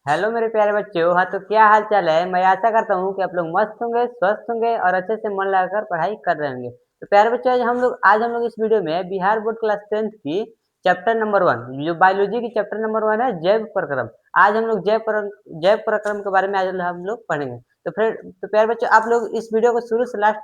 Hello मेरे प्यारे बच्चों। हाँ, तो क्या हाल चाल है। मैं आशा करता हूँ कि आप लोग मस्त होंगे, स्वस्थ होंगे और अच्छे से मन लगाकर पढ़ाई कर रहे होंगे। तो प्यारे बच्चों, आज हम लोग इस वीडियो में बिहार बोर्ड क्लास 10th की चैप्टर नंबर 1 जो बायोलॉजी की चैप्टर नंबर 1 है, जैव प्रक्रम। आज हम लोग जैव प्रक्रम के बारे में आज हम लोग पढ़ेंगे। तो प्यारे बच्चों, आप लोग इस वीडियो को शुरू से लास्ट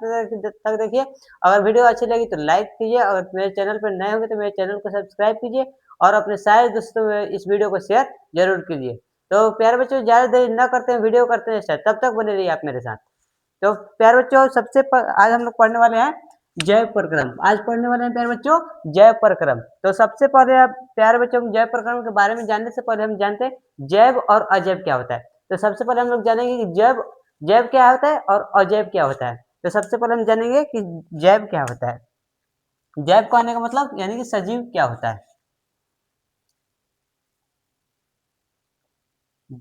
तक देखिए। अगर वीडियो अच्छी लगी तो लाइक कीजिए, अगर मेरे चैनल पर नए होंगे तो मेरे चैनल को सब्सक्राइब कीजिए और अपने सारे दोस्तों में इस वीडियो को शेयर जरूर कीजिए। तो प्यारे बच्चों, ज़्यादा देरी ना करते हैं, वीडियो करते हैं स्टार्ट। तब तक बने रहिए आप मेरे साथ। तो प्यारे बच्चों, आज हम लोग पढ़ने वाले हैं जैव प्रक्रम। आज पढ़ने वाले हैं प्यारे बच्चों जैव प्रक्रम। तो सबसे पहले आप प्यारे बच्चों, हम जैव प्रक्रम के बारे में जानने से पहले हम जानते हैं जैव और अजैव क्या होता है। तो सबसे पहले हम लोग जानेंगे कि जैव जैव क्या होता है और अजैव क्या होता है। तो सबसे पहले हम जानेंगे कि जैव क्या होता है। जैव कहने का मतलब यानी कि सजीव क्या होता है।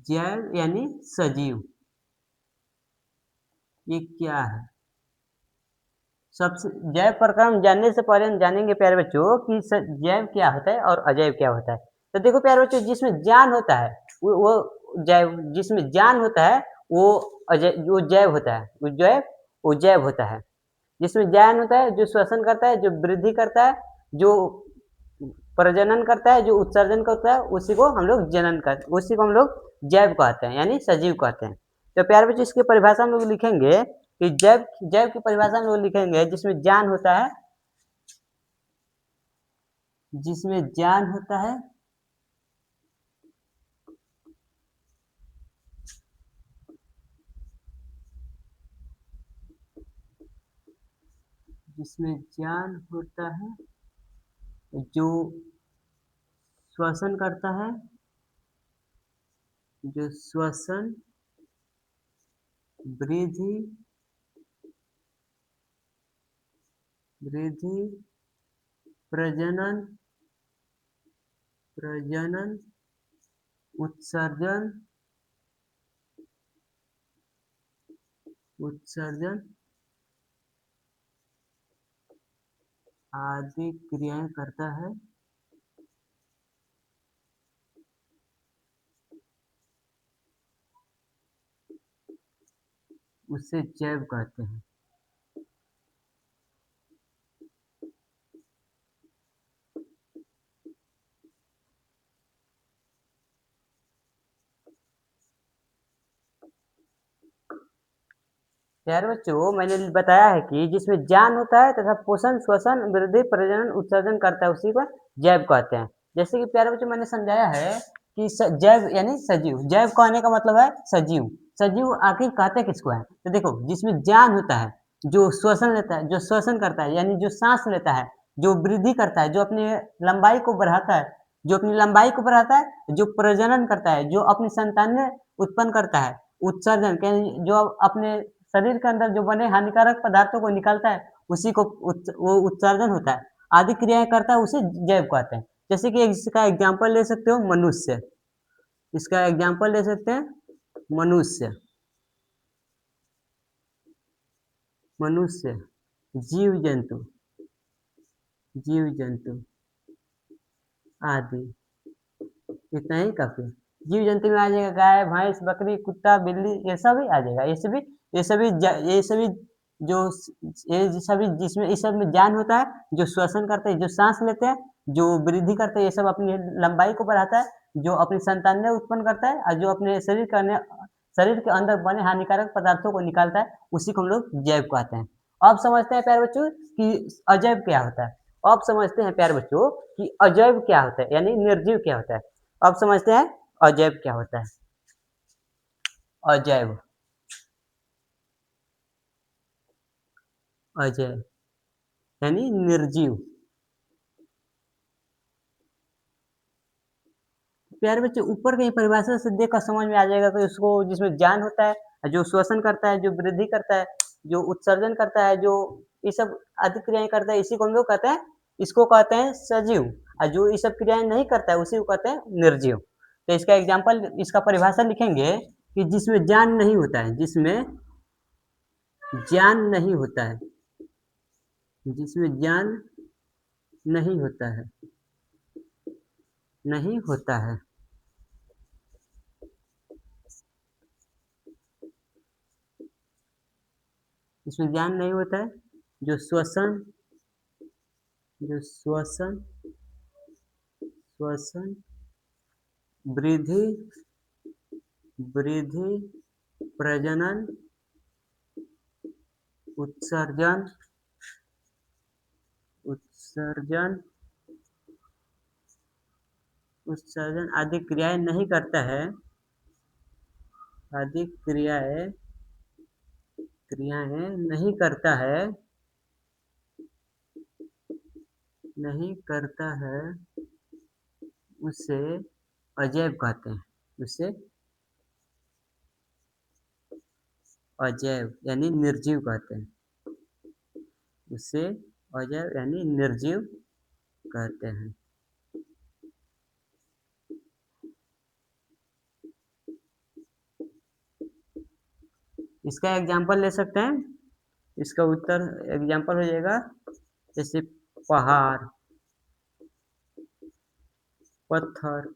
जैव यानी सजीव, ये क्या है। सबसे जैव प्रक्रम जानने से पहले हम जानेंगे प्यारे बच्चों कि जैव क्या होता है और अजैव क्या होता है। तो देखो प्यारे बच्चों, जिसमें जान होता है वो जैव, जिसमें जान होता है वो वो जैव होता है। वो जैव होता है। जिसमें जान होता है, जो श्वसन करता है, जो वृद्धि करता है, जो प्रजनन करता है, जो उत्सर्जन करता है, उसी को हम लोग जैव कहते हैं यानी सजीव कहते हैं। तो प्यारे बच्चों, इसकी परिभाषा हम लोग लिखेंगे कि जैव जैव की परिभाषा हम लोग लिखेंगे जिसमें जान होता है, जिसमें जान होता है, जिसमें जान होता है, जो श्वसन करता है, जो श्वसन, वृद्धि वृद्धि प्रजनन प्रजनन उत्सर्जन उत्सर्जन आदि क्रियाएं करता है, उसे जैव कहते हैं। प्यारे बच्चों, मैंने बताया है कि जिसमें ज्ञान होता है तथा पोषण, श्वसन, वृद्धि, प्रजनन, उत्सर्जन करता है, उसी को जैव कहते हैं। जैसे कि प्यारे बच्चों, मैंने समझाया है कि जैव यानी सजीव। जैव कहने का मतलब है सजीव। सजीव आखिर कहते किसको है। तो देखो, जिसमें ज्ञान होता है, जो श्वसन लेता है, जो श्वसन करता है यानी जो सांस लेता है, जो वृद्धि करता है, जो अपनी लंबाई को बढ़ाता है, जो प्रजनन करता है, जो अपनी संतानें उत्पन्न करता है, उत्सर्जन जो अपने शरीर के अंदर जो बने हानिकारक पदार्थों को निकालता है, उसी को वो उत्सर्जन होता है, आदि क्रियाएं करता है, उसे जैव कहते हैं। जैसे कि इसका एग्जाम्पल ले सकते हो मनुष्य। इसका एग्जाम्पल ले सकते हैं मनुष्य। मनुष्य, जीव जंतु, जीव जंतु आदि, इतना ही काफी। जीव जंतु में आ जाएगा गाय, भैंस, बकरी, कुत्ता, बिल्ली, ये सभी आ जाएगा। ये सभी जो ये सभी जिसमें इस सब में जान होता है, जो श्वसन करते हैं, जो सांस लेते हैं, जो वृद्धि करते हैं, ये सब अपनी लंबाई को बढ़ाता है, जो अपनी संतानें उत्पन्न करता है और जो अपने शरीर के अंदर बने हानिकारक पदार्थों को निकालता है, उसी को हम लोग जैव कहते हैं। अब समझते हैं प्यारे बच्चों कि अजैव क्या होता है। अब समझते हैं प्यारे बच्चों कि अजैव क्या होता है यानी निर्जीव क्या होता है। अब समझते हैं अजैव क्या होता है। अजैव, अजैव यानी निर्जीव। प्यारे बच्चे, ऊपर की परिभाषा से देखकर समझ में आ जाएगा कि उसको जिसमें ज्ञान होता है, जो श्वसन करता है, जो वृद्धि करता है, जो उत्सर्जन करता है, जो ये सब आदि क्रियाएं करता है, इसी को हम लोग कहते हैं, इसको कहते हैं सजीव। और जो ये सब क्रियाएं नहीं करता है, उसी को कहते हैं निर्जीव। तो इसका एग्जाम्पल, इसका परिभाषा लिखेंगे कि जिसमें ज्ञान नहीं होता है, जिसमें ज्ञान नहीं होता है, जिसमें ज्ञान नहीं होता है, नहीं होता है, इसमें ज्ञान नहीं होता है, जो श्वसन जो श्वसन वृद्धि वृद्धि प्रजनन उत्सर्जन उत्सर्जन उत्सर्जन आदि क्रियाएं नहीं करता है, आदि क्रियाएं नहीं करता है, उसे अजैव कहते हैं। उसे अजैव यानी निर्जीव कहते हैं। उसे अजैव यानी निर्जीव कहते हैं। इसका एग्जाम्पल ले सकते हैं। इसका उत्तर एग्जाम्पल हो जाएगा जैसे पहाड़, पत्थर,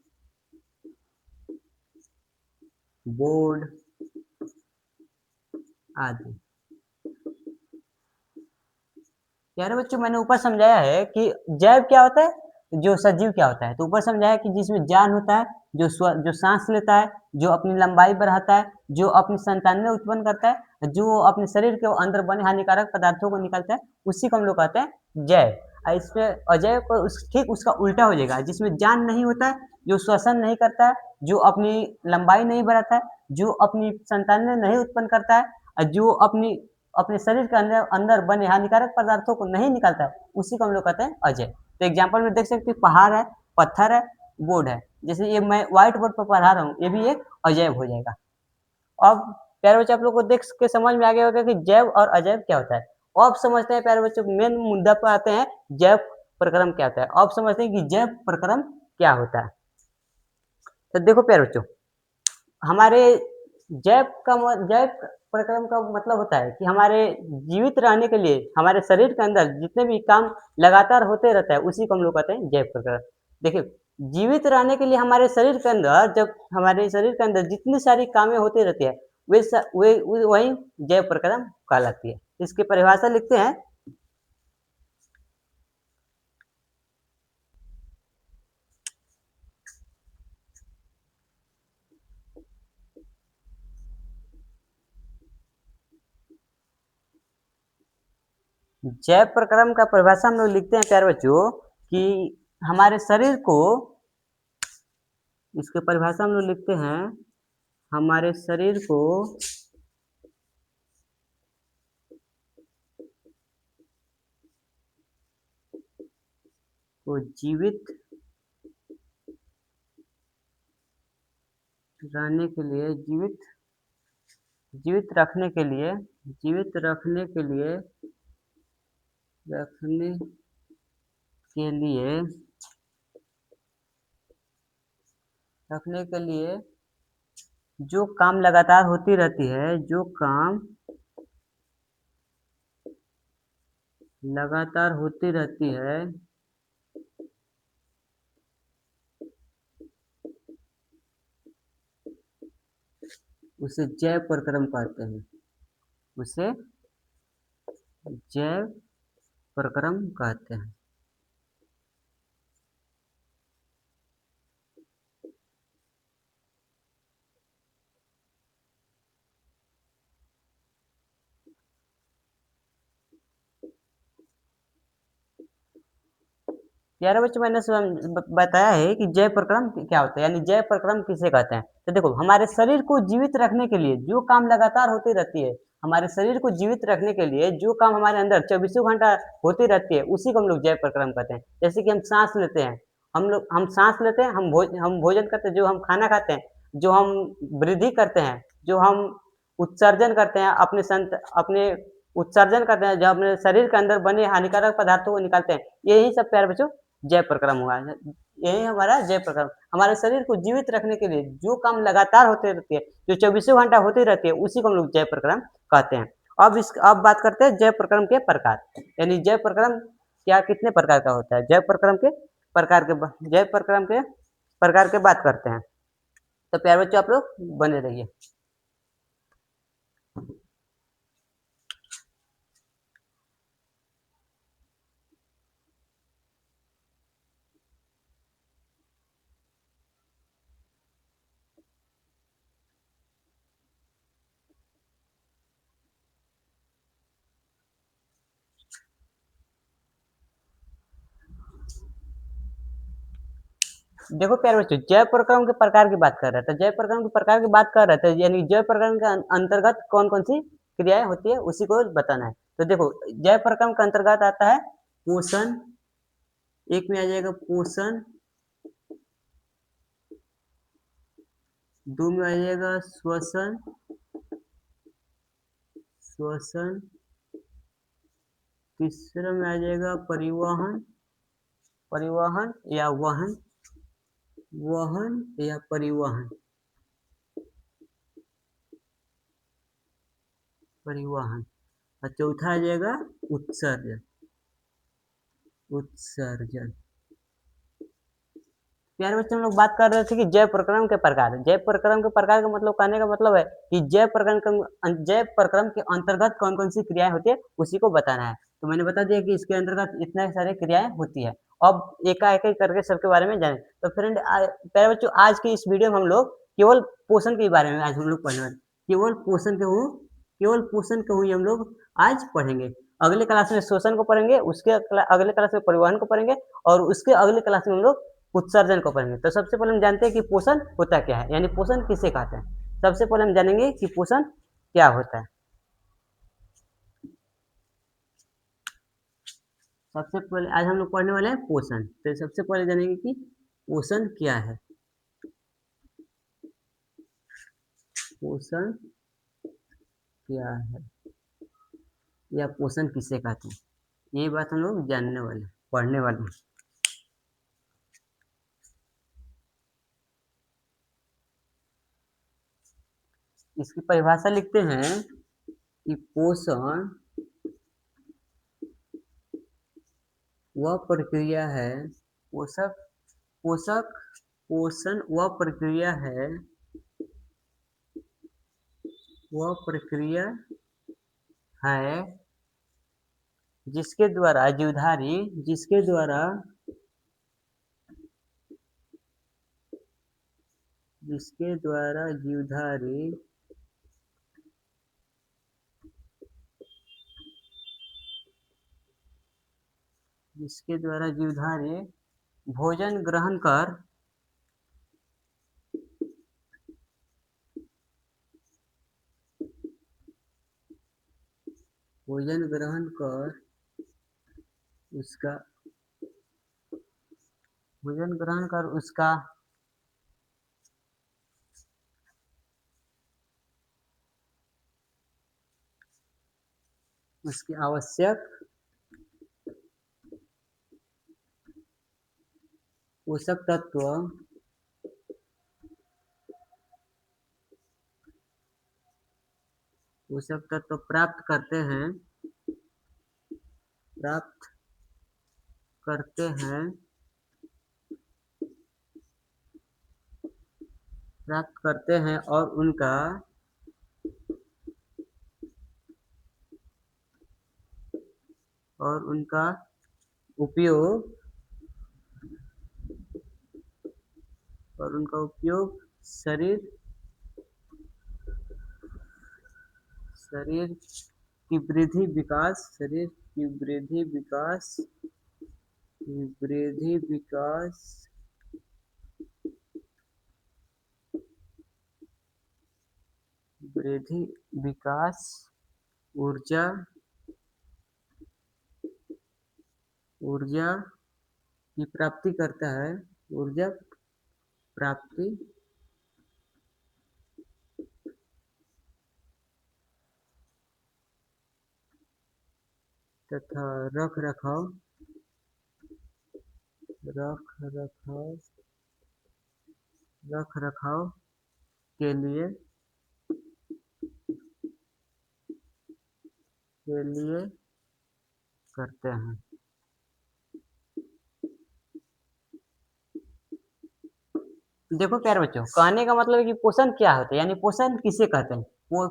बोर्ड आदि। प्यारे बच्चों, मैंने ऊपर समझाया है कि जैव क्या होता है, जो सजीव क्या होता है। तो ऊपर समझाया कि जिसमें जान होता है, जो सांस लेता है, जो अपनी लंबाई बढ़ाता है, जो अपनी संतान में उत्पन्न करता है, जो अपने शरीर के अंदर बने हानिकारक पदार्थों को निकालता है, उसी को हम लोग कहते हैं जैव। और इसमें अजैव को ठीक उसका उल्टा हो जाएगा, जिसमें जान नहीं होता है, जो श्वसन नहीं करता है, जो अपनी लंबाई नहीं बढ़ाता है, जो अपनी संतान में नहीं उत्पन्न करता है, और जो अपने शरीर के अंदर अंदर बने हानिकारक पदार्थों को नहीं निकालता है, उसी को हम लोग कहते हैं अजैव। तो एग्जाम्पल में देख सकते हैं, पहाड़ है, पत्थर है, बोर्ड है। जैसे ये मैं व्हाइट बोर्ड पर पढ़ा रहा हूँ, ये भी एक अजैव हो जाएगा। अब प्यारे बच्चे, आप लोग को देख के समझ में आ गया होगा कि जैव और अजैव क्या होता है। अब समझते हैं प्यारे बच्चों, मेन मुद्दा पर आते हैं, जैव प्रक्रम क्या होता है। अब समझते हैं कि जैव प्रक्रम क्या होता है। तो देखो प्यारे बच्चों, हमारे जैव प्रक्रम का मतलब होता है कि हमारे जीवित रहने के लिए हमारे शरीर के अंदर जितने भी काम लगातार होते रहता है, उसी को हम लोग कहते हैं जैव प्रक्रम। देखिए, जीवित रहने के लिए हमारे शरीर के अंदर, जब हमारे शरीर के अंदर जितनी सारी कामें होती रहती है, वही जैव प्रक्रम कहलाती है। इसकी परिभाषा लिखते हैं। जैव प्रक्रम का परिभाषा हम लोग लिखते हैं प्यारे बच्चों कि हमारे शरीर को, इसके परिभाषा हम लोग लिखते हैं, हमारे शरीर को जीवित रहने के लिए, जीवित रखने के लिए रखने के लिए रखने के लिए जो काम लगातार होती रहती है, जो काम लगातार होती रहती है, उसे जैव प्रक्रम कहते हैं। उसे जैव प्रक्रम कहते हैं। प्यारे बच्चों, मैंने बताया है कि जैव प्रक्रम क्या होता है, यानी जैव प्रक्रम किसे कहते हैं। तो देखो, हमारे शरीर को जीवित रखने के लिए जो काम लगातार होती रहती है, हमारे शरीर को जीवित रखने के लिए जो काम हमारे अंदर 24 घंटा होती रहती है, उसी को हम लोग जैव प्रक्रम कहते हैं। जैसे कि हम सांस लेते हैं, हम सांस लेते हैं, हम भोजन करते हैं, जो हम खाना खाते हैं, जो हम वृद्धि करते हैं, जो हम उत्सर्जन करते हैं, अपने उत्सर्जन करते हैं, जो अपने शरीर के अंदर बने हानिकारक पदार्थों को निकालते हैं, यही सब प्यारे बच्चों जैव प्रक्रम हुआ है। यही हमारा जैव प्रक्रम। हमारे शरीर को जीवित रखने के लिए जो काम लगातार होते रहती है, जो 24 घंटा होती रहती है, उसी को हम लोग जैव प्रक्रम कहते हैं। अब बात करते हैं जैव प्रक्रम के प्रकार, यानी जैव प्रक्रम क्या कितने प्रकार का होता है। जैव प्रक्रम के प्रकार के बात करते हैं। तो प्यारे बच्चों, आप लोग बने रहिए। देखो प्यारे बच्चों, जैव प्रक्रम के प्रकार की बात कर रहे थे। जैव प्रक्रम के प्रकार की बात कर रहे थे, यानी जैव प्रक्रम के अंतर्गत कौन-कौन सी क्रियाएँ होती है, उसी को बताना है। तो देखो, जैव प्रक्रम के अंतर्गत आता है पोषण, एक में आ जाएगा पोषण, 2 में आ जाएगा श्वसन, श्वसन, तीसरा में आ जाएगा परिवहन, परिवहन या वहन, वहन या परिवहन, परिवहन, और चौथा आ जाएगा उत्सर्जन, उत्सर्जन। प्यारे बच्चों, हम लोग बात कर रहे थे कि जैव प्रक्रम के प्रकार। जैव प्रक्रम के प्रकार का मतलब, कहने का मतलब है कि जैव प्रक्रम के अंतर्गत कौन-कौन सी क्रियाएँ होती है, उसी को बताना है। तो मैंने बता दिया कि इसके अंतर्गत इतने सारे क्रियाएँ होती है। अब एका-एक करके सबके बारे में जानें। तो फ्रेंड, प्यारे बच्चों, आज की इस वीडियो में हम लोग केवल पोषण के बारे में आज हम लोग पढ़ने वाले हैं। केवल पोषण को ही हम लोग आज पढ़ेंगे। अगले क्लास में श्वसन को पढ़ेंगे, उसके अगले क्लास में परिवहन को पढ़ेंगे, और उसके अगले क्लास में हम लोग उत्सर्जन को पढ़ेंगे। तो सबसे पहले हम जानते हैं कि पोषण होता क्या है, यानी पोषण किसे कहते हैं। सबसे पहले हम जानेंगे कि पोषण क्या होता है। सबसे पहले आज हम लोग पढ़ने वाले हैं पोषण। तो सबसे पहले जानेंगे कि पोषण क्या है। पोषण क्या है या पोषण किसे कहते हैं, ये बात हम लोग जानने वाले, पढ़ने वाले हैं। इसकी परिभाषा लिखते हैं कि पोषण वह प्रक्रिया है, पोषक पोषक पोषण वह प्रक्रिया है जिसके द्वारा जीवधारी जिसके द्वारा जीवधारी भोजन ग्रहण कर उसका उसके आवश्यक पोषक तत्व प्राप्त करते हैं और उनका उपयोग शरीर की वृद्धि विकास ऊर्जा की प्राप्ति करता है, ऊर्जा प्राप्ति तथा रख रखाव के लिए करते हैं। देखो प्यारे बच्चों, कहने का मतलब है कि पोषण क्या होता है, यानी पोषण किसे कहते हैं।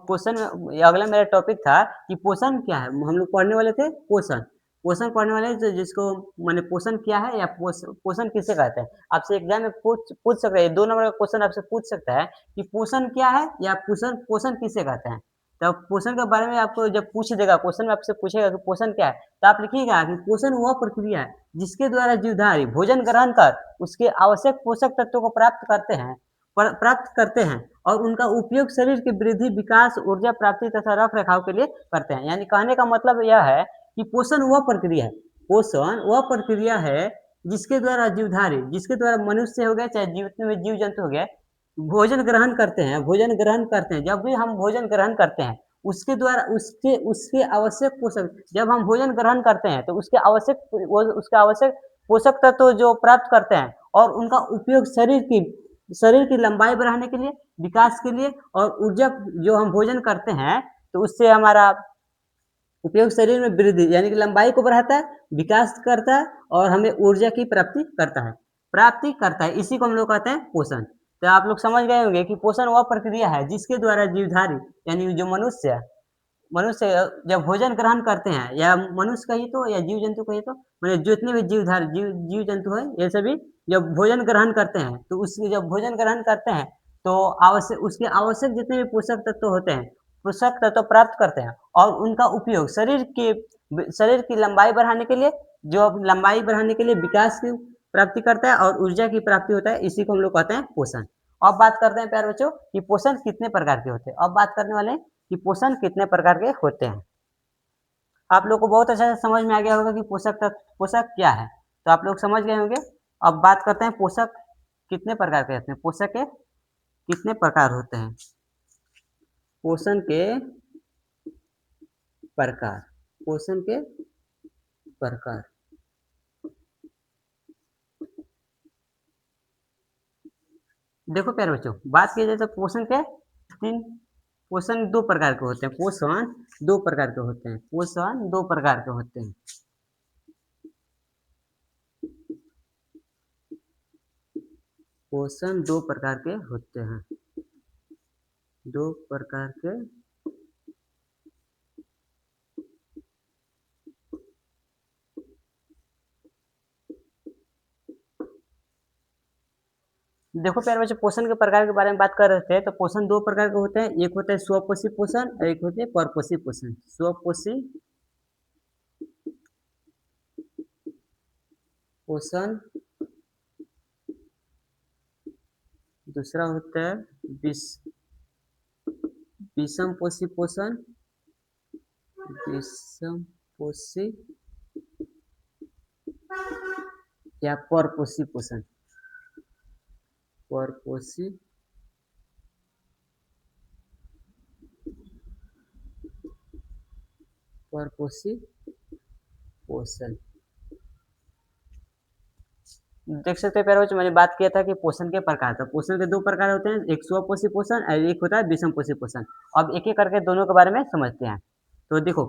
पोषण, अगला मेरा टॉपिक था कि पोषण क्या है। हम लोग पढ़ने वाले थे पोषण पढ़ने वाले हैं, जिसको माने पोषण क्या है या पोषण किसे कहते हैं। आपसे एग्जाम में पूछ सकते हैं, 2 नंबर का क्वेश्चन आपसे पूछ सकता है कि पोषण क्या है या पोषण पोषण किसे कहते हैं। तब पोषण के बारे में आपको जब पूछ देगा, क्वेश्चन में आपसे पूछेगा कि पोषण क्या है, तो आप लिखिएगा कि पोषण वह प्रक्रिया है जिसके द्वारा जीवधारी भोजन ग्रहण कर उसके आवश्यक पोषक तत्वों को प्राप्त करते हैं और उनका उपयोग शरीर की वृद्धि, विकास, ऊर्जा प्राप्ति तथा रख-रखाव के लिए करते हैं। यानी कहने का मतलब यह है कि पोषण वह प्रक्रिया है जिसके द्वारा मनुष्य हो गया, चाहे जितने भी जीव-जंतु हो गए, भोजन ग्रहण करते हैं। जब भी हम भोजन ग्रहण करते हैं, उसके द्वारा उसके आवश्यक पोषक जब हम भोजन ग्रहण करते हैं, तो उसके आवश्यक पोषक तत्व जो प्राप्त करते हैं और उनका उपयोग शरीर की लंबाई बढ़ाने के लिए, विकास के लिए और ऊर्जा जो हम भोजन करते हैं, तो उससे हमारा उपयोग शरीर में वृद्धि यानी कि लंबाई को बढ़ाता है, विकास करता है और हमें ऊर्जा की प्राप्ति करता है। इसी को हम लोग कहते हैं पोषण। तो आप लोग समझ गए होंगे कि पोषण वह प्रक्रिया है जिसके द्वारा जीवधारी यानी जो मनुष्य जब भोजन ग्रहण करते हैं, या मनुष्य कहिए तो या जीव जंतु कहिए तो, मैंने जितने भी जीव जंतु है, ये सभी जब भोजन ग्रहण करते हैं, तो उसके जब भोजन ग्रहण करते हैं, तो आवश्यक जितने भी पोषक तत्व होते हैं, पोषक तत्व प्राप्त करते हैं और उनका उपयोग शरीर की लंबाई बढ़ाने के लिए, विकास की प्राप्ति करता है और ऊर्जा की प्राप्ति होता है। इसी को हम लोग कहते हैं पोषण। अब बात करते हैं प्यारे बच्चों कि पोषण कितने प्रकार के होते हैं। अब बात करने वाले हैं कि पोषण कितने प्रकार के होते हैं। आप लोग को बहुत अच्छा से समझ में आ गया होगा कि पोषक क्या है, तो आप लोग समझ गए होंगे। अब बात करते हैं पोषक कितने प्रकार के होते हैं। पोषक के कितने प्रकार होते हैं। पोषण के प्रकार पोषण के प्रकार देखो प्यारे बच्चों, बात की जाए तो पोषण दो प्रकार के होते हैं। पोषण दो प्रकार के होते हैं। पोषण दो प्रकार के होते हैं। दो प्रकार के देखो प्यारे बच्चों, पोषण के प्रकार के बारे में बात कर रहे थे, तो पोषण दो प्रकार के होते हैं। एक होता है स्वपोषी पोषण और एक होते हैं परपोषी पोषण। स्वपोषी पोषण, दूसरा होता है विषम पोषी पोषण। विषम पोषी या परपोषी पोषण। परपोषी पोषण। देख सकते हैं प्यारे बच्चों, मैंने बात किया था कि पोषण के प्रकार। तो पोषण के दो प्रकार होते हैं, एक स्वपोषी पोषण और एक होता है विषम पोषी पोषण। अब एक एक करके दोनों के बारे में समझते हैं। तो देखो,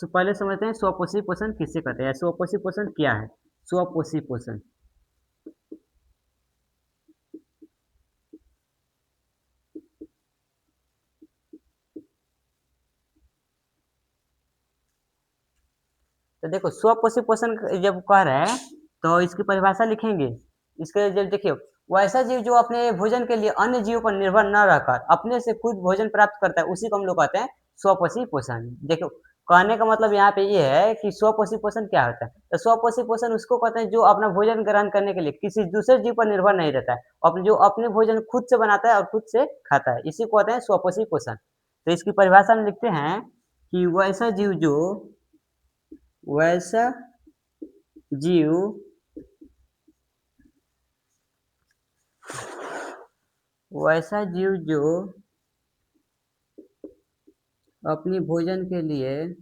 पहले समझते हैं स्वपोषी पोषण किससे कहते हैं, स्वपोषी पोषण क्या है। स्वपोषी पोषण तो देखो, स्वपोषी पोषण जब कह रहे हैं, तो इसकी परिभाषा लिखेंगे। इसके जब देखिए, वैसा जीव जो अपने भोजन के लिए अन्य जीवों पर निर्भर न रहकर अपने से खुद भोजन प्राप्त करता है, उसी को हम लोग कहते हैं स्वपोषी पोषण। देखो, कहने का मतलब यहाँ पे ये है कि स्वपोषी पोषण क्या होता है। तो स्वपोषी पोषण उसको कहते हैं जो अपना भोजन ग्रहण करने के लिए किसी दूसरे जीव पर निर्भर नहीं रहता है, जो अपने भोजन खुद से बनाता है और खुद से खाता है, इसी को कहते हैं स्वपोषी पोषण। तो इसकी परिभाषा में लिखते हैं कि वैसा जीव जो अपनी भोजन के लिए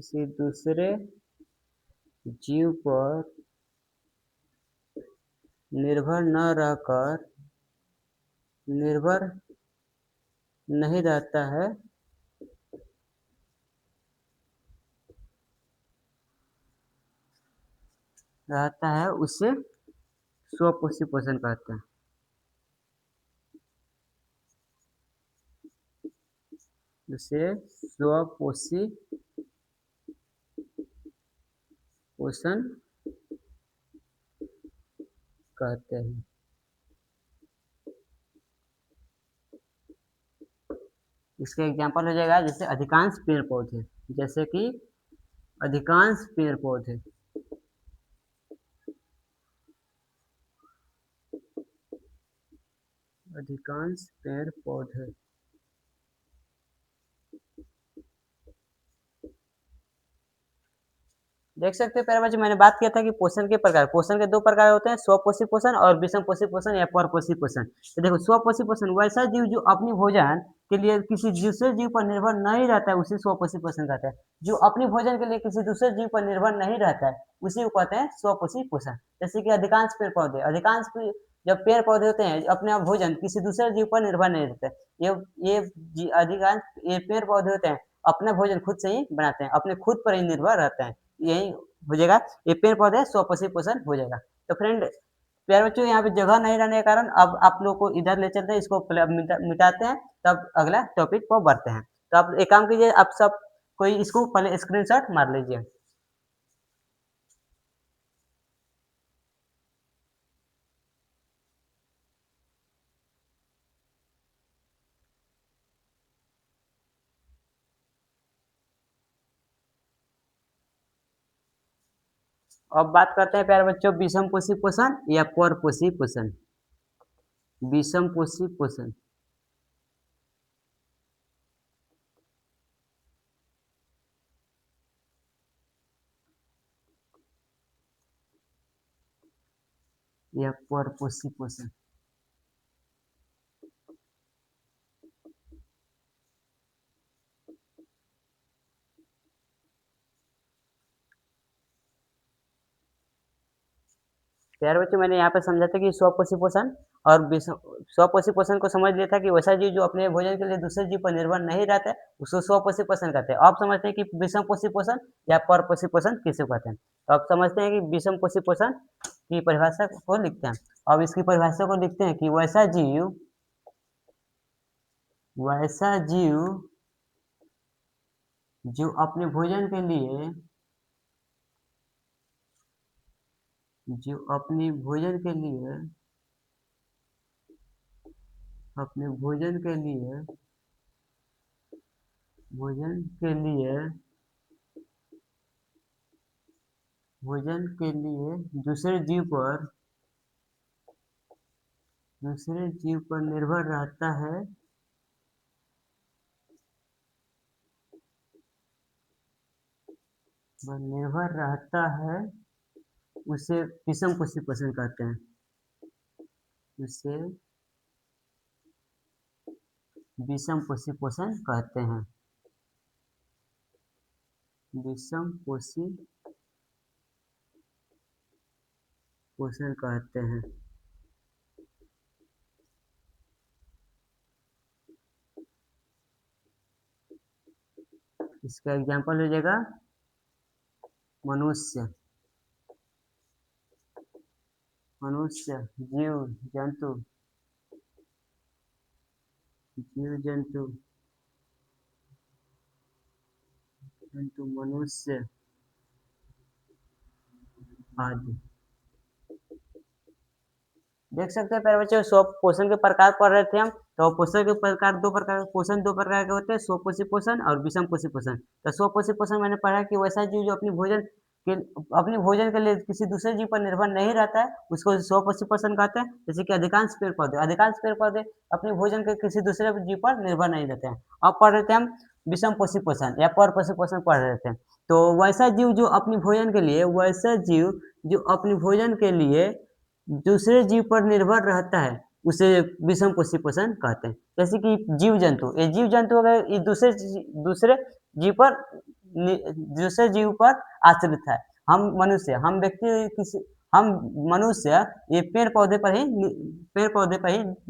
किसी दूसरे जीव पर निर्भर नहीं रहता है, उसे स्वपोषी पोषण कहते हैं। उसे स्वपोषी पोषण कहते हैं। इसका एग्जाम्पल हो जाएगा जैसे अधिकांश पेड़ पौधे, जैसे कि अधिकांश पेड़ पौधे, अधिकांश पेड़ पौधे। देख सकते हैं प्यारे बच्चों, मैंने बात किया था कि पोषण के प्रकार, पोषण के दो प्रकार होते हैं, स्वपोषी पोषण और विषम पोषी पोषण या परपोषी पोषण। तो देखो, स्वपोषी पोषण वैसा जीव जो अपनी भोजन के लिए किसी दूसरे जीव पर निर्भर नहीं रहता है, उसे स्वपोषी पोषण कहते हैं। जो अपनी भोजन के लिए किसी दूसरे जीव पर निर्भर नहीं रहता है, उसी को कहते हैं स्वपोषी पोषण। जैसे कि अधिकांश पेड़ पौधे, जब पेड़ पौधे होते हैं अपने भोजन किसी दूसरे जीव पर निर्भर नहीं रहते। अधिकांश ये पेड़ पौधे होते हैं अपना भोजन खुद से ही बनाते हैं, अपने खुद पर ही निर्भर रहते हैं। यही हो जाएगा, ये पेड़ पौधे स्वपोषी पोषण हो जाएगा। तो फ्रेंड, प्यारे बच्चों, यहाँ पे जगह नहीं रहने के कारण अब आप लोग को इधर ले चलते हैं, इसको पहले अब मिटाते हैं, तब अगला टॉपिक पर बढ़ते हैं। तो आप एक काम कीजिए, आप सब कोई इसको पहले स्क्रीनशॉट मार लीजिए। अब बात करते हैं प्यारे बच्चों, विषम पोषी पोषण या परपोषी पोषण। विषम पोषी पोषण या परपोषी पोषण। प्यारे बच्चों, मैंने यहाँ पे समझा था कि स्वपोषी पोषण और स्वपोषी पोषण को समझ लिया था कि वैसा जीव जो अपने भोजन के लिए दूसरे जीव पर निर्भर नहीं रहता है, उसको स्वपोषी पोषण कहते हैं। अब समझते हैं कि विषम पोषी पोषण या परपोषी पोषण किसे कहते हैं। तो अब समझते हैं कि विषम पोषी पोषण की परिभाषा को लिखते हैं। अब इसकी परिभाषा को लिखते हैं कि वैसा जीव जो अपने भोजन के लिए जो अपने भोजन के लिए अपने भोजन के लिए दूसरे जीव पर निर्भर रहता है, उसे विषम पोषी पोषण कहते हैं। उसे विषम पोषी पोषण कहते हैं। विषम पोषी पोषण कहते हैं। इसका एग्जाम्पल हो जाएगा मनुष्य, जीव जंतु मनुष्य आदि। देख सकते हैं प्यारे बच्चों, स्व पोषण के प्रकार पढ़ रहे थे हम। तो पोषण के प्रकार दो प्रकार के होते हैं, स्वपोषी पोषण और विषम पोषी पोषण। तो स्वपोषी पोषण मैंने पढ़ा कि वैसा जीव जो अपने भोजन के लिए किसी दूसरे जीव पर निर्भर नहीं रहता है, उसको स्वपोषी पोषण कहते हैं। जैसे कि अधिकांश पेड़ पौधे अपने भोजन के किसी दूसरे जीव पर निर्भर नहीं रहते हैं। अब पढ़ रहे थे हम विषम पोषी पोषण या परपोषी पोषण पढ़ रहे थे। तो वैसा जीव जो अपने भोजन के लिए दूसरे जीव पर निर्भर रहता है, उसे विषम पोषी पोषण कहते हैं। जैसे कि जीव जंतु अगर ये दूसरे जीव पर आश्रित है। हम मनुष्य ये पेड़ पौधे पर ही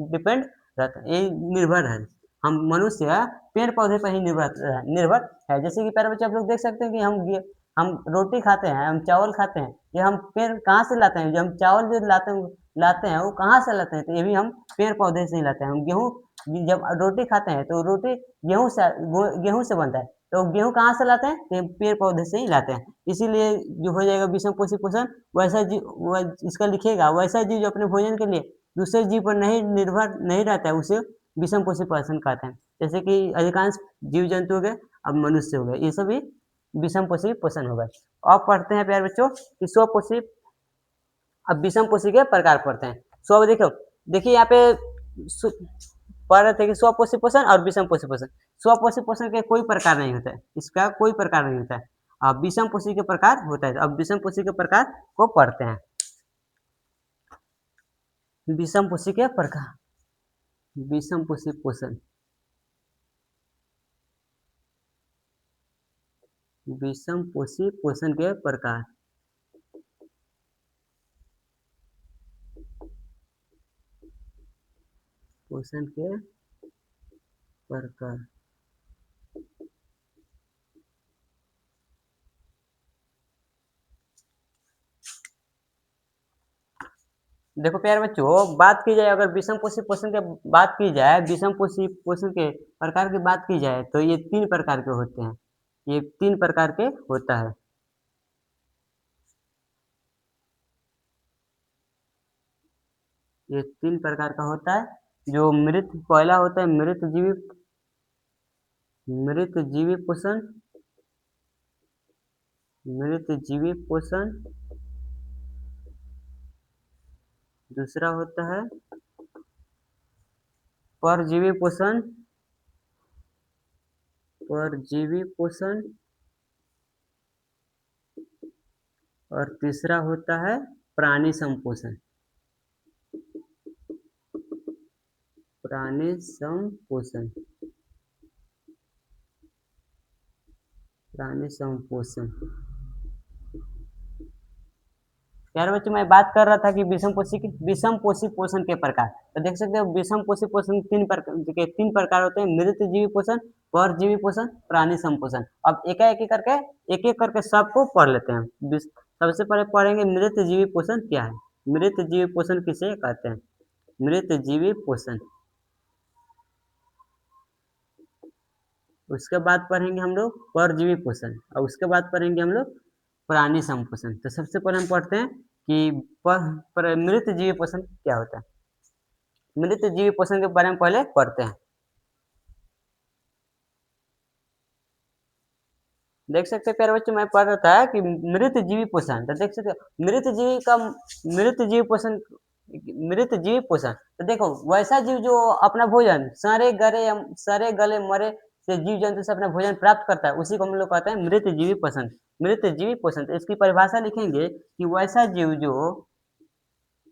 डिपेंड रहता है, ये निर्भर है। हम मनुष्य पेड़ पौधे पर ही निर्भर है। जैसे कि प्यारे बच्चे, आप लोग देख सकते हैं कि हम रोटी खाते हैं, हम चावल खाते हैं, ये हम पेड़ कहाँ से लाते हैं? जो हम चावल जो लाते हैं वो कहाँ से लाते हैं? तो ये भी हम पेड़ पौधे से ही लाते हैं। हम जब रोटी खाते हैं तो रोटी गेहूँ से बनता है, तो गेहूँ कहाँ से लाते हैं? ये पेड़-पौधे से ही लाते हैं। इसीलिए जो हो जाएगा विषम-पोषी पोषण वैसा जीव व इसका लिखिएगा वैसा जीव जो अपने भोजन के लिए दूसरे जीव पर नहीं निर्भर नहीं रहता है, उसे विषम-पोषी पोषण कहते हैं। जैसे कि अधिकांश जीव-जंतु हो गए, अब मनुष्य हो गए, ये सभी विषम-पोषी पोषण हो गए। अब पढ़ते हैं प्यारे बच्चों कि स्वपोषी अब विषम-पोषी के प्रकार पढ़ते हैं। देखिए यहाँ पे सु पढ़ रहे थे कि स्वपोषी पोषण और विषम-पोषी पोषण। स्वपोषी पोषण के कोई प्रकार नहीं होता है, इसका कोई प्रकार नहीं होता है। विषम-पोषी के प्रकार होता है। अब विषम-पोषी के प्रकार को पढ़ते हैं। विषम-पोषी के प्रकार विषम-पोषी पोषण विषम-पोषी पोषण के प्रकार। पोषण के प्रकार। देखो प्यारे बच्चों, बात की जाए अगर विषम-पोषी पोषण की बात की जाए, विषम-पोषी पोषण के प्रकार की बात की जाए, तो ये 3 प्रकार के होते हैं। ये 3 प्रकार के होता है। ये 3 प्रकार का होता है, जो मृत पहला होता है मृतजीवी पोषण, मृतजीवी पोषण, दूसरा होता है परजीवी पोषण, परजीवी पोषण और तीसरा होता है प्राणी संपोषण, प्राणी संपोषण, प्राणी संपोषण। प्यारे बच्चों मैं बात कर रहा था कि विषम-पोषी पोषण के प्रकार। तो देख सकते हो विषम-पोषी पोषण 3 प्रकार होते हैं, मृतजीवी पोषण, परजीवी पोषण, प्राणी संपोषण। अब एक-एक करके सबको पढ़ लेते हैं। सबसे पहले पढ़ेंगे मृतजीवी पोषण क्या है? मृतजीवी पोषण किसे कहते हैं? मृतजीवी पोषण। उसके बाद पढ़ेंगे हम लोग परजीवी पोषण और उसके बाद पढ़ेंगे हम लोग प्राणी संपोषण। तो सबसे पहले हम पढ़ते हैं कि मृत जीवी पोषण क्या होता है। मृत जीवी पोषण के बारे में पहले पढ़ते हैं। देख सकते हैं प्यारे बच्चों मैं पढ़ रहा था कि मृत जीवी पोषण। तो देख सकते हो मृत जीवी पोषण मृत जीवी पोषण। तो देखो वैसा जीव जो अपना भोजन सरे गले मरे से जीव जंतु से अपना भोजन प्राप्त करता है, उसी को हम लोग कहते हैं मृत जीवी पोषण। मृत जीवी पोषण। तो इसकी परिभाषा लिखेंगे कि वैसा जीव जो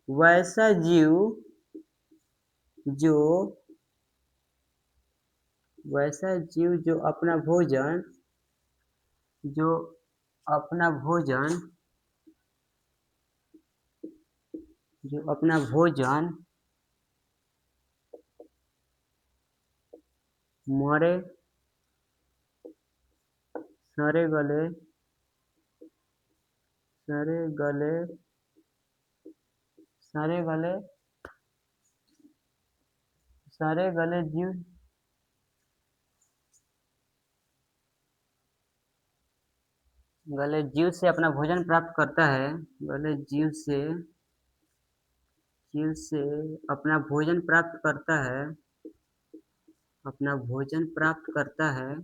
वैसा जीव जो अपना भोजन जो अपना भोजन मरे सरे गले सरे गले सरे गले सरे गले जीव गले जीव से अपना भोजन प्राप्त करता है। गले जीव से अपना भोजन प्राप्त करता है। अपना भोजन प्राप्त करता है।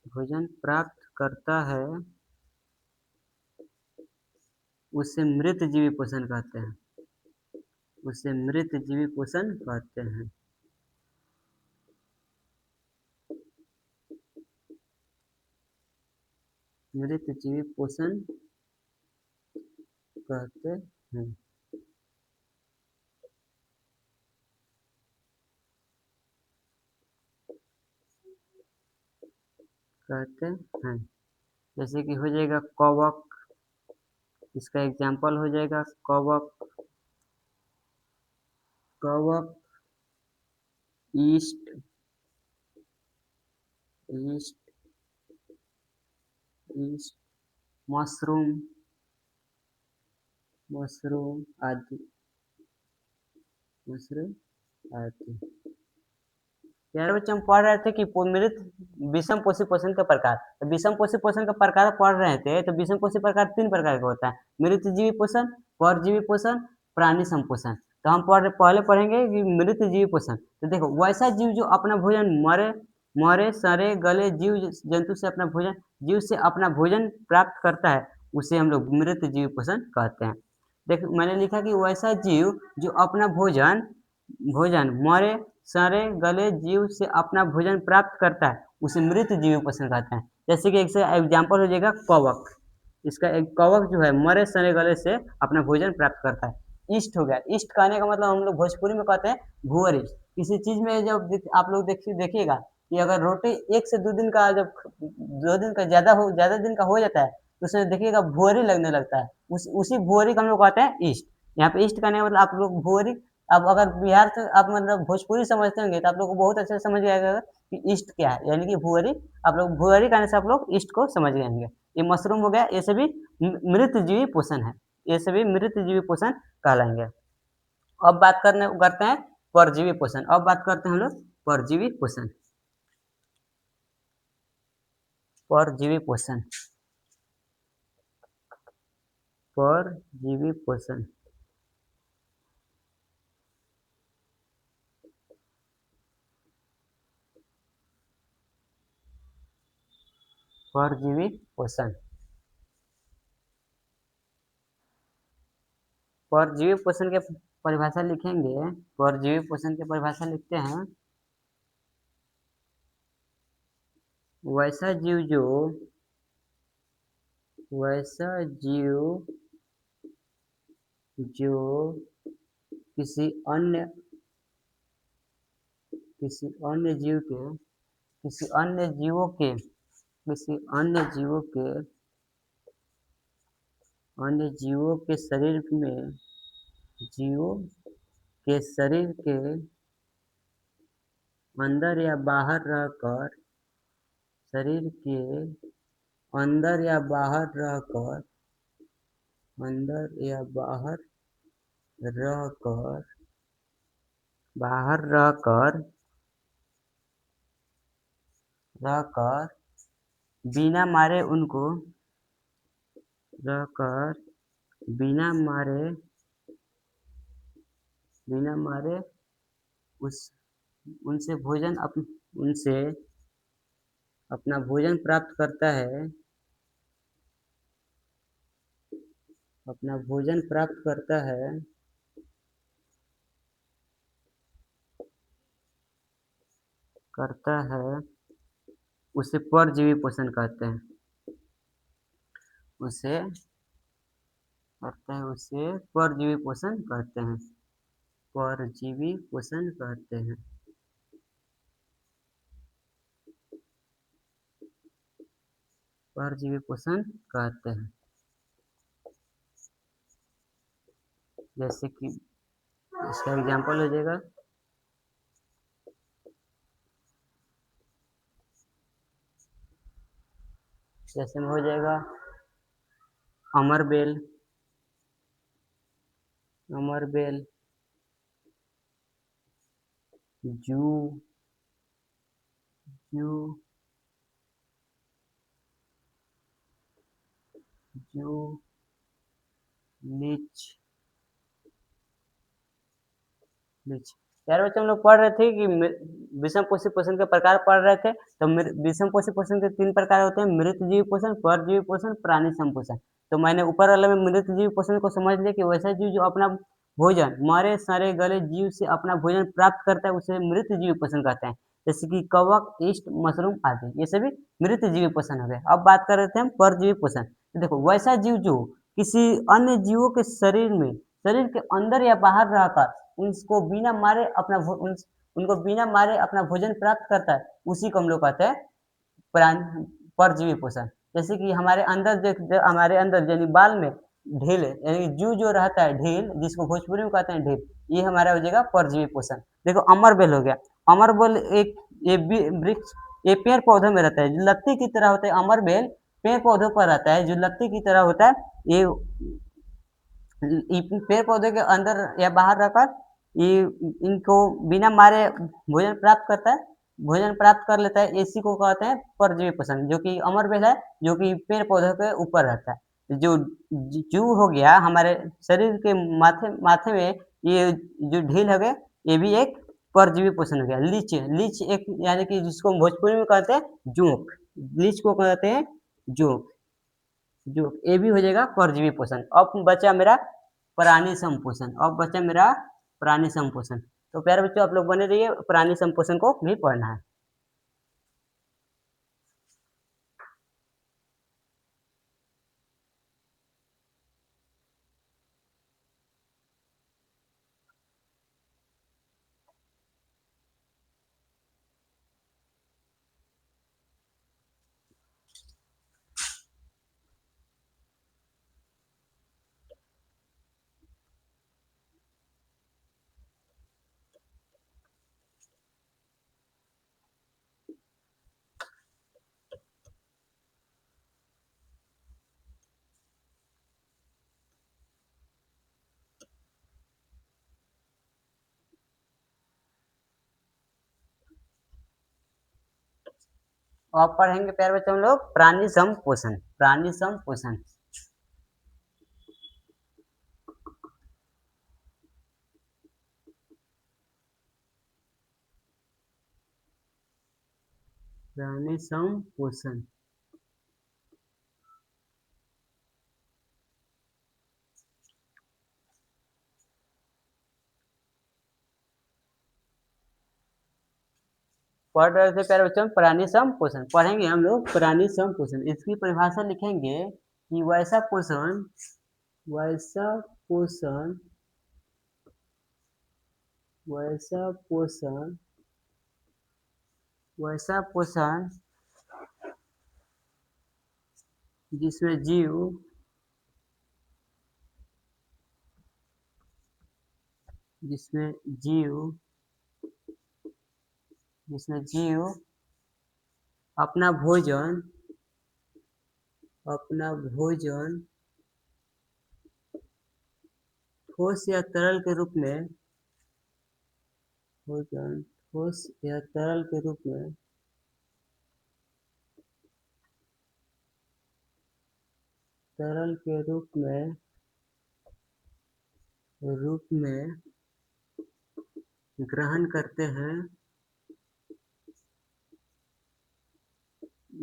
भोजन प्राप्त करता है उसे मृत जीवी पोषण कहते हैं। उसे मृत जीवी पोषण कहते हैं। मृत जीवी पोषण कहते हैं। कहते हैं। जैसे कि हो जाएगा कवक, इसका एग्जाम्पल हो जाएगा कवक, कवक, east, east, east, mushroom, mushroom आदि। दूसरे आती। यार बच्चे हम पढ़ रहे थे कि मृत विषम पोषी पोषण का प्रकार। तो विषम पोषी पोषण का प्रकार पढ़ रहे थे, तो विषम पोषी प्रकार 3 प्रकार का होता है। मृतजीवी पोषण, परजीवी पोषण, प्राणी संपोषण। तो हम पहले पढ़ेंगे कि मृतजीवी पोषण। तो देखो वैसा जीव जो अपना भोजन मरे मरे, सड़े, गले जीव जंतु से अपना भोजन जीव से अपना भोजन प्राप्त करता है, उसे हम लोग मृतजीवी पोषण कहते हैं। देखो मैंने लिखा कि वैसा जीव जो अपना भोजन भोजन मरे, सड़े, गले जीव से अपना भोजन प्राप्त करता है, उसे मृत जीव पोषण कहते हैं। जैसे कि एक से एग्जाम्पल हो जाएगा कवक। इसका एक कवक जो है मरे सड़े गले से अपना भोजन प्राप्त करता है। ईस्ट हो गया। ईस्ट कहने का मतलब हम लोग भोजपुरी में कहते हैं भुअर ईस्ट। किसी चीज में जब आप लोग देखिएगा कि अगर रोटी 1 से 2 दिन का जब 2 दिन का ज्यादा दिन का हो जाता है, तो उसमें देखिएगा भुअरी लगने लगता है। उसी भुअरी को हम लोग कहते हैं ईस्ट। यहाँ पे ईस्ट कहने का मतलब आप लोग भुअरी। अब अगर बिहार से आप मतलब भोजपुरी समझते होंगे तो आप लोग को बहुत अच्छे से समझ में आएगा कि ईस्ट क्या है, यानी कि भुअरी। आप लोग भुअरी कहने से आप लोग ईस्ट को समझ गए होंगे। ये मशरूम हो गया, ये सभी मृत जीवी पोषण है। ये सभी मृत जीवी पोषण कहलाएंगे। अब बात करते हैं परजीवी पोषण। अब बात करते हैं हम लोग परजीवी पोषण। परजीवी पोषण, परजीवी पोषण। परजीवी पोषण, परजीवी पोषण के परिभाषा लिखेंगे। परजीवी पोषण की परिभाषा लिखते हैं, वैसा जीव जो किसी अन्य जीव के किसी अन्य जीवों के किसी अन्य जीवों के शरीर में जीवों के शरीर के अंदर या बाहर रहकर शरीर के अंदर या बाहर रहकर बाहर रहकर बिना मारे उनको बिना मारे उनसे अपना भोजन प्राप्त करता है, अपना भोजन प्राप्त करता है, उसे परजीवी पोषण कहते हैं। उसे परजीवी पोषण कहते हैं। परजीवी पोषण कहते हैं। परजीवी पोषण कहते हैं। जैसे कि इसका एग्जाम्पल हो जाएगा, जैसे में हो जाएगा अमरबेल, जू, लीच। यार बच्चे हम लोग पढ़ रहे थे कि विषम पोषी पोषण के प्रकार पढ़ रहे थे। तो विषम पोषी पोषण के 3 प्रकार होते हैं, मृतजीवी पोषण, परजीवी पोषण, प्राणी संपोषण। तो मैंने ऊपर वाले में मृतजीवी पोषण को समझ लिया कि वैसा जीव जो अपना भोजन मरे सड़े गले जीव से अपना भोजन प्राप्त करता है, उसे मृतजीवी पोषण कहते हैं। जैसे कि कवक, ईस्ट, मशरूम आदि, ये सभी मृतजीवी पोषण हो गए। अब बात कर रहे थे हम परजीवी पोषण। तो देखो वैसा जीव जो किसी अन्य जीवों के शरीर के अंदर या बाहर रहकर उनको बिना मारे अपना भोजन प्राप्त करता है, उसी को हम लोग कहते हैं परजीवी पोषण। जैसे कि हमारे अंदर यानी बाल में ढील यानी जू जो रहता है, ढील जिसको भोजपुरी में कहते हैं ढील, ये हमारा हो जाएगा परजीवी पोषण। देखो अमरबेल हो गया। अमरबेल एक वृक्ष, ये पेड़ पौधों में रहता है, जो लत्ती की तरह होता है। अमरबेल पेड़ पौधों पर रहता है, जो लत्ती की तरह होता है। ये पेड़ पौधे के अंदर या बाहर रहकर ये इनको बिना मारे भोजन प्राप्त करता है, भोजन प्राप्त कर लेता है, इसी को कहते हैं परजीवी पोषण, जो कि अमरबेल है, जो कि पेड़-पौधों के ऊपर रहता है। जो जू हो गया हमारे शरीर के माथे माथे में ये जो ढील हो गए, ये भी एक परजीवी पोषण हो गया। लीच लीच एक यानी कि जिसको हम भोजपुरी में कहते हैं जोंक, लीच को कहते हैं जोंक। जो ये भी हो जाएगा परजीवी पोषण। अब बचा मेरा प्राणी संपोषण, अब बचा मेरा प्राणी संपोषण। तो प्यारे बच्चों आप लोग बने रहिए, प्राणी संपोषण को भी पढ़ना है। अब पढ़ेंगे प्यारे बच्चों हम लोग प्राणी संपोषण, प्राणी संपोषण। प्राणी संपोषण। पढ़ रहे थे प्यारे बच्चों प्राणी संपोषण, पढ़ेंगे हम लोग प्राणी संपोषण। इसकी परिभाषा लिखेंगे कि वैसा पोषण, वैसा पोषण, वैसा पोषण, वैसा पोषण जिसमें जीव, जिसमें जीव, जिसमें जीव अपना भोजन, अपना भोजन ठोस या तरल के रूप में, भोजन ठोस या तरल के रूप में, तरल के रूप में ग्रहण करते हैं,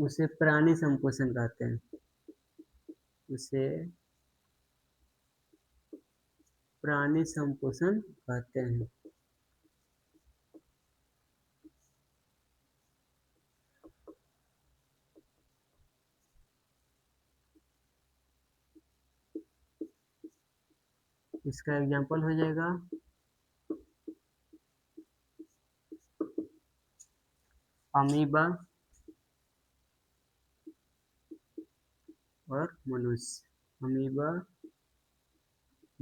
उसे प्राणी संपोषण कहते हैं, उसे प्राणी संपोषण कहते हैं। इसका एग्जाम्पल हो जाएगा अमीबा और मनुष्य, अमीबा,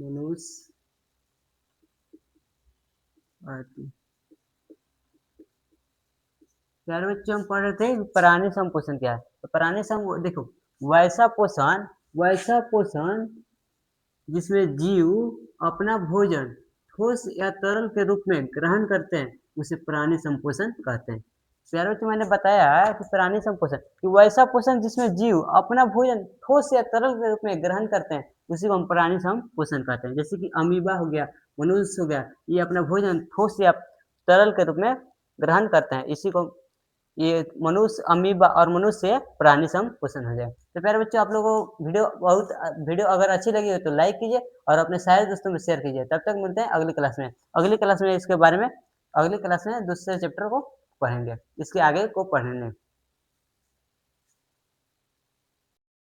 मनुष्य आदि। प्यारे बच्चों हम पढ़ रहे थे प्राणी संपोषण क्या है। तो प्राणी सम देखो, वैसा पोषण, वैसा पोषण जिसमें जीव अपना भोजन ठोस या तरल के रूप में ग्रहण करते हैं, उसे प्राणी संपोषण कहते हैं। प्यारे बच्चों मैंने बताया कि प्राणी संपोषण कि वैसा पोषण जिसमें जीव अपना भोजन ठोस या तरल के रूप में ग्रहण करते हैं, उसी को हम प्राणी संपोषण कहते हैं। जैसे कि अमीबा हो गया, मनुष्य हो गया, ये अपना भोजन ठोस या तरल के रूप में ग्रहण करते हैं, इसी को ये मनुष्य, अमीबा और मनुष्य प्राणी संपोषण हो जाए। तो प्यारे बच्चों आप लोगों को वीडियो अगर अच्छी लगी हो तो लाइक कीजिए और अपने सारे दोस्तों में शेयर कीजिए। तब तक मिलते हैं अगली क्लास में। अगली क्लास में इसके बारे में, अगली क्लास में दूसरे चैप्टर को पढ़ेंगे, इसके आगे को पढ़ेंगे।